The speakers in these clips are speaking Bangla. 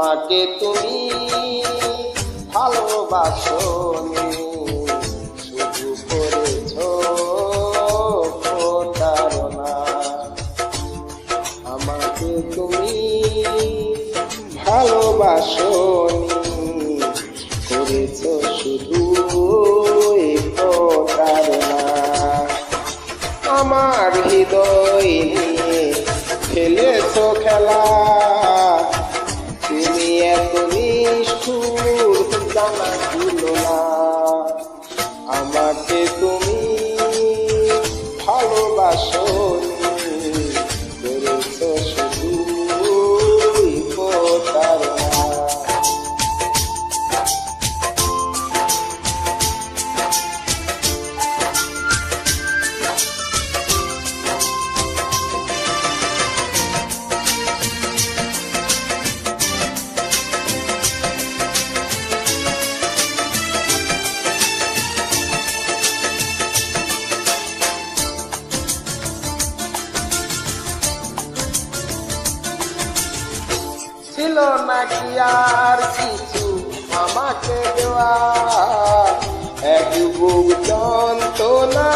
আমাকে তুমি ভালোবাসোনি, শুধু করেছো প্রতারণা। আমাকে তুমি ভালোবাসোনি, করেছো শুধু প্রতারণা। আমার হৃদয় নিয়ে খেলেছো খেলা, তুমি এত নিষ্ঠুর জানা ছিল না। আমাকে তুমি ভালোবাসোনি, করেছো শুধু প্রতারণা। ছিল নাকি আর কিছু আমাকে দেওয়া, এক বুক যন্ত্রণা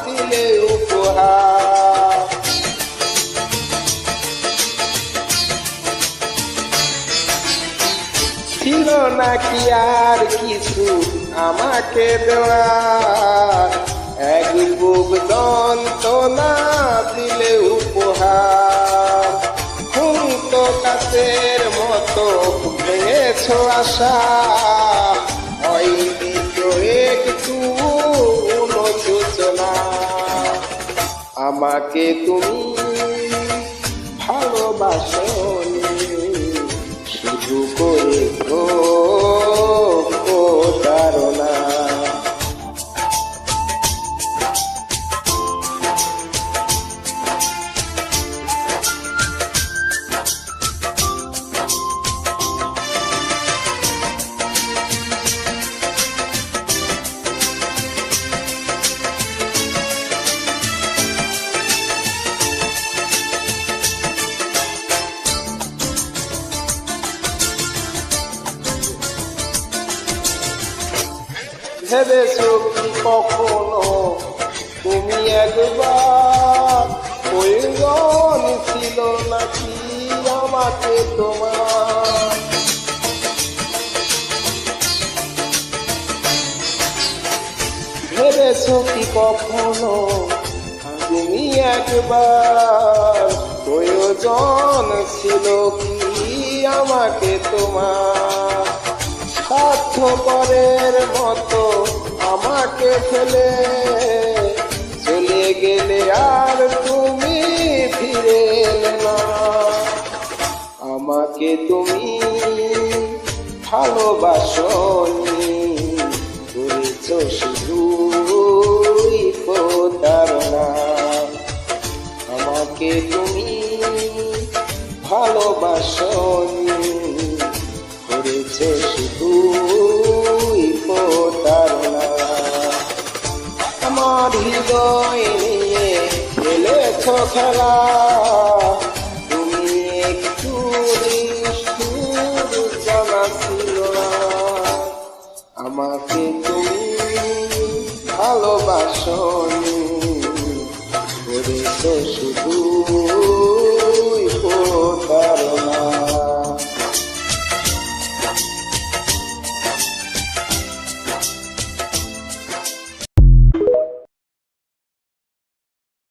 দিলে উপহার। ছিল নাকি আর কিছু আমাকে দেওয়া, এক বুক যন্ত্রণা দিলে উপহার। কাছের মতো ভেঙেছো আশা, হয়নি তো একটু সূচনা। আমাকে তুমি ভালোবাসোনি, শুধু করেছো প্রতারণা। ভেবেছো কি কখনো তুমি একবার, প্রয়োজন ছিল নাকি আমাকে তোমার? ভেবেছো কি কখনো তুমি একবার, প্রয়োজন ছিল কি আমাকে তোমার? স্বার্থপরের মতো আমাকে ফেলে চলে গেলে আর তুমি ফিরে এলে না। আমাকে তুমি ভালোবাসোনি, করেছো শুধু প্রতারণা। আমাকে তুমি ভালোবাসোনি, করেছে শুধু প্রতারণা। আমার হৃদয় নিয়ে খেলেছ খেলা, তুমি একটু নিষ্ঠুর জানা ছিল না। আমাকে তুমি ভালোবাসো।